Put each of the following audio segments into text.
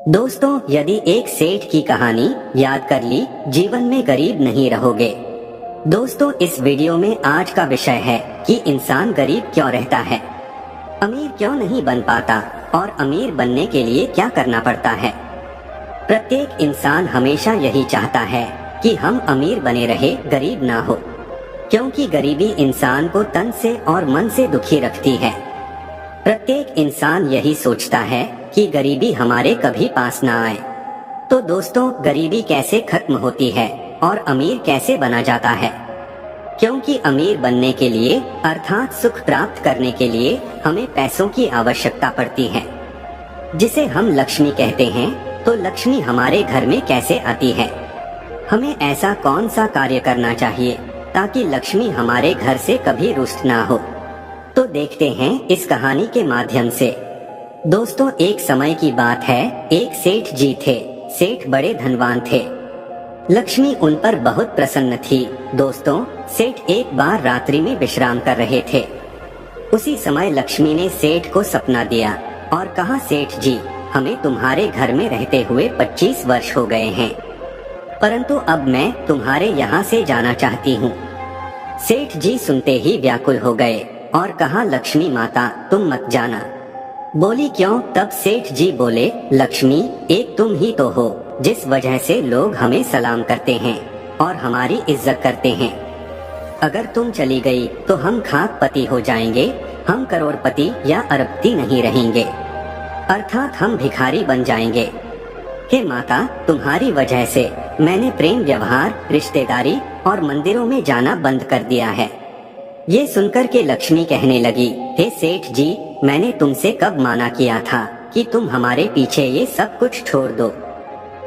दोस्तों, यदि एक सेठ की कहानी याद कर ली, जीवन में गरीब नहीं रहोगे। दोस्तों, इस वीडियो में आज का विषय है कि इंसान गरीब क्यों रहता है, अमीर क्यों नहीं बन पाता और अमीर बनने के लिए क्या करना पड़ता है। प्रत्येक इंसान हमेशा यही चाहता है कि हम अमीर बने रहे, गरीब ना हो, क्योंकि गरीबी इंसान को तन से और मन से दुखी रखती है। प्रत्येक इंसान यही सोचता है कि गरीबी हमारे कभी पास ना आए। तो दोस्तों, गरीबी कैसे खत्म होती है और अमीर कैसे बना जाता है? क्योंकि अमीर बनने के लिए अर्थात सुख प्राप्त करने के लिए हमें पैसों की आवश्यकता पड़ती है, जिसे हम लक्ष्मी कहते हैं। तो लक्ष्मी हमारे घर में कैसे आती है? हमें ऐसा कौन सा कार्य करना चाहिए ताकि लक्ष्मी हमारे घर से कभी रुष्ट ना हो? तो देखते हैं इस कहानी के माध्यम से। दोस्तों, एक समय की बात है, एक सेठ जी थे। सेठ बड़े धनवान थे। लक्ष्मी उन पर बहुत प्रसन्न थी। दोस्तों, सेठ एक बार रात्रि में विश्राम कर रहे थे। उसी समय लक्ष्मी ने सेठ को सपना दिया और कहा, सेठ जी, हमें तुम्हारे घर में रहते हुए 25 वर्ष हो गए हैं, परंतु अब मैं तुम्हारे यहाँ से जाना चाहती हूँ। सेठ जी सुनते ही व्याकुल हो गए और कहा, लक्ष्मी माता, तुम मत जाना। बोली, क्यों? तब सेठ जी बोले, लक्ष्मी, एक तुम ही तो हो जिस वजह से लोग हमें सलाम करते हैं और हमारी इज्जत करते हैं। अगर तुम चली गई तो हम खाकपति हो जाएंगे, हम करोड़पति या अरबपति नहीं रहेंगे, अर्थात हम भिखारी बन जाएंगे। हे माता, तुम्हारी वजह से मैंने प्रेम व्यवहार, रिश्तेदारी और मंदिरों में जाना बंद कर दिया है। ये सुनकर के लक्ष्मी कहने लगी, हे सेठ जी, मैंने तुमसे कब माना किया था कि तुम हमारे पीछे ये सब कुछ छोड़ दो,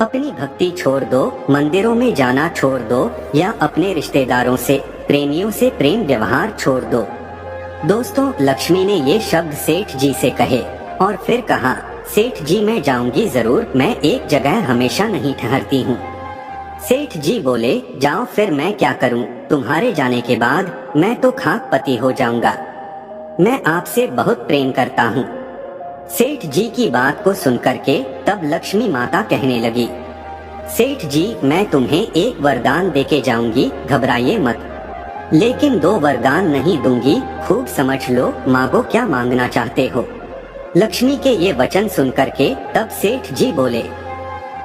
अपनी भक्ति छोड़ दो, मंदिरों में जाना छोड़ दो या अपने रिश्तेदारों से, प्रेमियों से प्रेम व्यवहार छोड़ दो। दोस्तों, लक्ष्मी ने ये शब्द सेठ जी से कहे और फिर कहा, सेठ जी, मैं जाऊंगी जरूर, मैं एक जगह हमेशा नहीं ठहरती हूँ। सेठ जी बोले, जाओ, फिर मैं क्या करूं? तुम्हारे जाने के बाद मैं तो खाकपति हो जाऊंगा। मैं आपसे बहुत प्रेम करता हूं। सेठ जी की बात को सुनकर के तब लक्ष्मी माता कहने लगी, सेठ जी, मैं तुम्हें एक वरदान देके जाऊंगी, घबराइए मत, लेकिन 2 वरदान नहीं दूंगी, खूब समझ लो, मांगो क्या मांगना चाहते हो। लक्ष्मी के ये वचन सुनकर के तब सेठ जी बोले,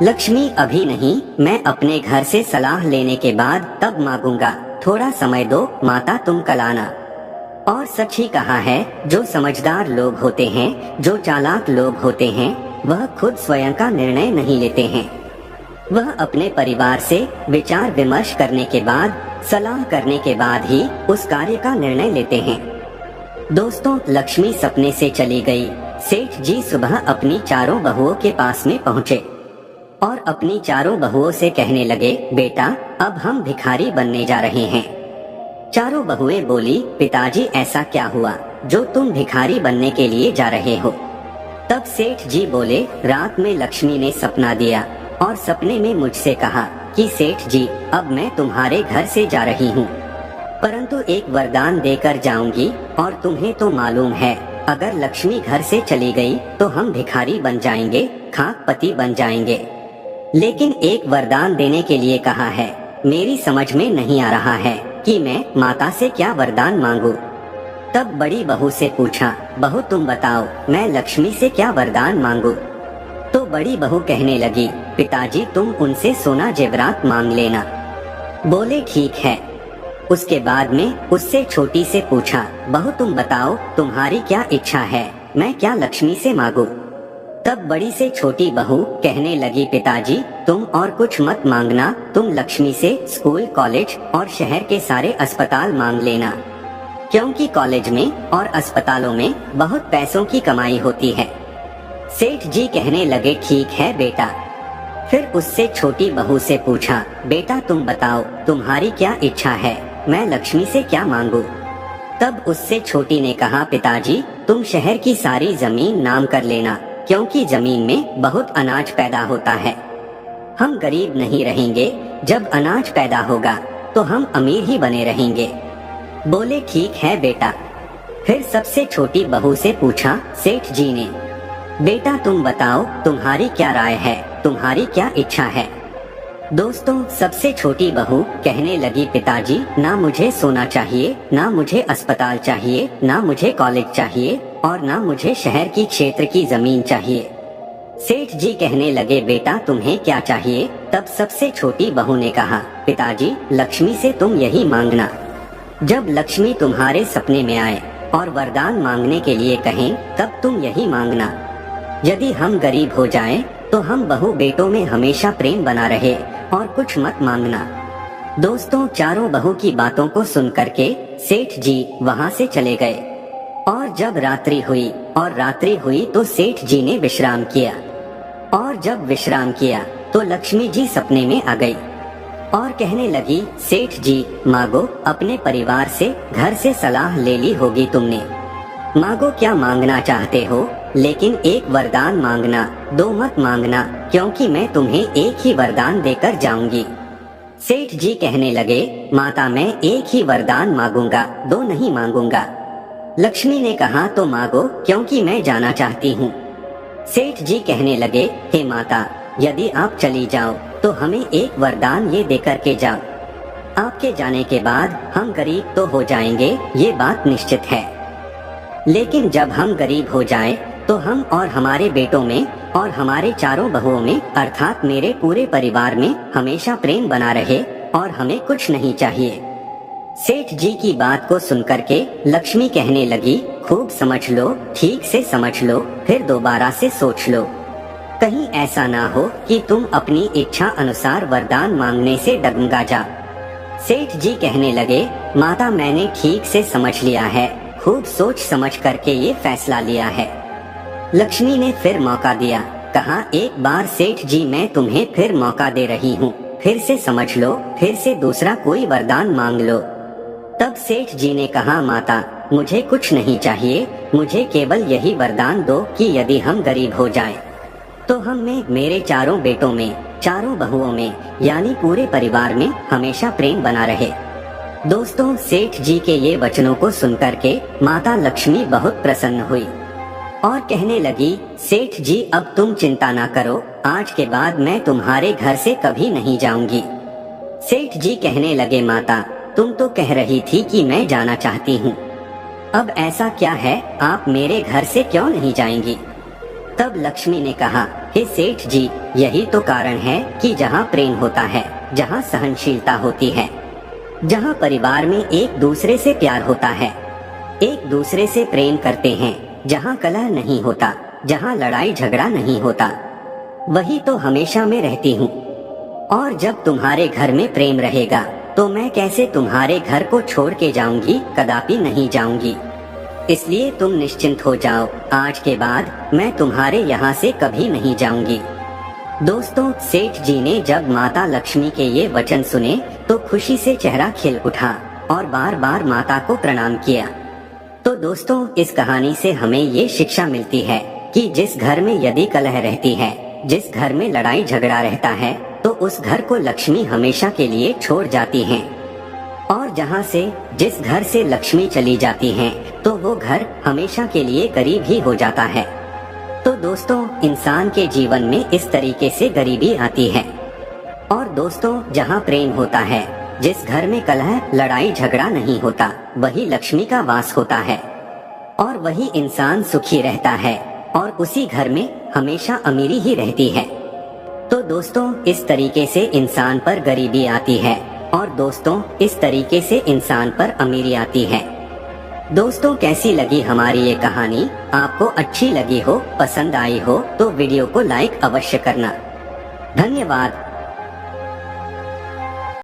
लक्ष्मी, अभी नहीं, मैं अपने घर से सलाह लेने के बाद तब मांगूंगा, थोड़ा समय दो माता, तुम कल आना। और सच ही कहा है, जो समझदार लोग होते हैं, जो चालाक लोग होते हैं, वह खुद स्वयं का निर्णय नहीं लेते हैं। वह अपने परिवार से विचार विमर्श करने के बाद, सलाह करने के बाद ही उस कार्य का निर्णय लेते हैं। दोस्तों, लक्ष्मी सपने से चली गई। सेठ जी सुबह अपनी चारों बहुओं के पास में पहुँचे और अपनी चारों बहुओं से कहने लगे, बेटा, अब हम भिखारी बनने जा रहे हैं। चारों बहुएं बोली, पिताजी, ऐसा क्या हुआ जो तुम भिखारी बनने के लिए जा रहे हो? तब सेठ जी बोले, रात में लक्ष्मी ने सपना दिया और सपने में मुझसे कहा कि सेठ जी, अब मैं तुम्हारे घर से जा रही हूँ, परंतु एक वरदान देकर जाऊंगी और तुम्हें तो मालूम है, अगर लक्ष्मी घर से चली गई तो हम भिखारी बन जाएंगे, खाकपति बन जाएंगे। लेकिन एक वरदान देने के लिए कहा है, मेरी समझ में नहीं आ रहा है कि मैं माता से क्या वरदान मांगूं। तब बड़ी बहू से पूछा, बहू तुम बताओ, मैं लक्ष्मी से क्या वरदान मांगूं? तो बड़ी बहू कहने लगी, पिताजी, तुम उनसे सोना जेवरात मांग लेना। बोले, ठीक है। उसके बाद में उससे छोटी से पूछा, बहू तुम बताओ, तुम्हारी क्या इच्छा है, मैं क्या लक्ष्मी से मांगूं? तब बड़ी से छोटी बहू कहने लगी, पिताजी, तुम और कुछ मत मांगना, तुम लक्ष्मी से स्कूल, कॉलेज और शहर के सारे अस्पताल मांग लेना, क्योंकि कॉलेज में और अस्पतालों में बहुत पैसों की कमाई होती है। सेठ जी कहने लगे, ठीक है बेटा। फिर उससे छोटी बहू से पूछा, बेटा तुम बताओ, तुम्हारी क्या इच्छा है, मैं लक्ष्मी से क्या मांगूं? तब उससे छोटी ने कहा, पिताजी, तुम शहर की सारी जमीन नाम कर लेना, क्योंकि जमीन में बहुत अनाज पैदा होता है। हम गरीब नहीं रहेंगे, जब अनाज पैदा होगा तो हम अमीर ही बने रहेंगे। बोले, ठीक है बेटा। फिर सबसे छोटी बहू से पूछा सेठ जी ने, बेटा तुम बताओ, तुम्हारी क्या राय है, तुम्हारी क्या इच्छा है। दोस्तों, सबसे छोटी बहू कहने लगी, पिताजी ना मुझे सोना चाहिए, ना मुझे अस्पताल चाहिए, ना मुझे कॉलेज चाहिए और ना मुझे शहर की क्षेत्र की जमीन चाहिए। सेठ जी कहने लगे, बेटा तुम्हें क्या चाहिए। तब सबसे छोटी बहू ने कहा, पिताजी लक्ष्मी से तुम यही मांगना। जब लक्ष्मी तुम्हारे सपने में आए और वरदान मांगने के लिए कहें, तब तुम यही मांगना। यदि हम गरीब हो जाएं, तो हम बहू बेटों में हमेशा प्रेम बना रहे और कुछ मत मांगना। दोस्तों, चारों बहू की बातों को सुन करके सेठ जी वहाँ से चले गए। और जब रात्रि हुई तो सेठ जी ने विश्राम किया। और जब विश्राम किया तो लक्ष्मी जी सपने में आ गई और कहने लगी, सेठ जी मांगो, अपने परिवार से घर से सलाह ले ली होगी तुमने। मांगो क्या मांगना चाहते हो, लेकिन एक वरदान मांगना, दो मत मांगना, क्योंकि मैं तुम्हें एक ही वरदान देकर जाऊंगी। सेठ जी कहने लगे, माता मैं एक ही वरदान मांगूंगा, दो नहीं मांगूंगा। लक्ष्मी ने कहा, तो मांगो, क्योंकि मैं जाना चाहती हूँ। सेठ जी कहने लगे, हे माता, यदि आप चली जाओ तो हमें एक वरदान ये देकर के जाओ। आपके जाने के बाद हम गरीब तो हो जाएंगे, ये बात निश्चित है, लेकिन जब हम गरीब हो जाएं, तो हम और हमारे बेटों में और हमारे चारों बहुओं में अर्थात मेरे पूरे परिवार में हमेशा प्रेम बना रहे और हमें कुछ नहीं चाहिए। सेठ जी की बात को सुनकर के लक्ष्मी कहने लगी, खूब समझ लो, ठीक से समझ लो, फिर दोबारा से सोच लो। कहीं ऐसा ना हो कि तुम अपनी इच्छा अनुसार वरदान मांगने से डगमगा जा। सेठ जी कहने लगे, माता मैंने ठीक से समझ लिया है, खूब सोच समझ करके ये फैसला लिया है। लक्ष्मी ने फिर मौका दिया, कहा, एक बार सेठ जी मैं तुम्हें फिर मौका दे रही हूँ, फिर से समझ लो, फिर से दूसरा कोई वरदान मांग लो। तब सेठ जी ने कहा, माता मुझे कुछ नहीं चाहिए, मुझे केवल यही वरदान दो कि यदि हम गरीब हो जाएं, तो हम में, मेरे चारों बेटों में, चारों बहुओं में, यानी पूरे परिवार में हमेशा प्रेम बना रहे। दोस्तों, सेठ जी के ये वचनों को सुनकर के माता लक्ष्मी बहुत प्रसन्न हुई और कहने लगी, सेठ जी अब तुम चिंता ना करो, आज के बाद मैं तुम्हारे घर से कभी नहीं जाऊंगी। सेठ जी कहने लगे, माता तुम तो कह रही थी कि मैं जाना चाहती हूँ, अब ऐसा क्या है, आप मेरे घर से क्यों नहीं जाएंगी। तब लक्ष्मी ने कहा, हे सेठ जी, यही तो कारण है कि जहाँ प्रेम होता है, जहाँ सहनशीलता होती है, जहाँ परिवार में एक दूसरे से प्यार होता है, एक दूसरे से प्रेम करते हैं, जहाँ कलह नहीं होता, जहाँ लड़ाई झगड़ा नहीं होता, वही तो हमेशा में रहती हूँ। और जब तुम्हारे घर में प्रेम रहेगा तो मैं कैसे तुम्हारे घर को छोड़ के जाऊंगी, कदापि नहीं जाऊंगी। इसलिए तुम निश्चिंत हो जाओ, आज के बाद मैं तुम्हारे यहाँ से कभी नहीं जाऊंगी। दोस्तों, सेठ जी ने जब माता लक्ष्मी के ये वचन सुने तो खुशी से चेहरा खिल उठा और बार बार माता को प्रणाम किया। तो दोस्तों, इस कहानी से हमें ये शिक्षा मिलती है कि जिस घर में यदि कलह रहती है, जिस घर में लड़ाई झगड़ा रहता है, तो उस घर को लक्ष्मी हमेशा के लिए छोड़ जाती हैं। और जहाँ से, जिस घर से लक्ष्मी चली जाती हैं, तो वो घर हमेशा के लिए गरीब ही हो जाता है। तो दोस्तों, इंसान के जीवन में इस तरीके से गरीबी आती है। और दोस्तों, जहाँ प्रेम होता है, जिस घर में कलह लड़ाई झगड़ा नहीं होता, वही लक्ष्मी का वास होता है और वही इंसान सुखी रहता है और उसी घर में हमेशा अमीरी ही रहती है। तो दोस्तों, इस तरीके से इंसान पर गरीबी आती है और दोस्तों, इस तरीके से इंसान पर अमीरी आती है। दोस्तों, कैसी लगी हमारी ये कहानी? आपको अच्छी लगी हो, पसंद आई हो तो वीडियो को लाइक अवश्य करना। धन्यवाद।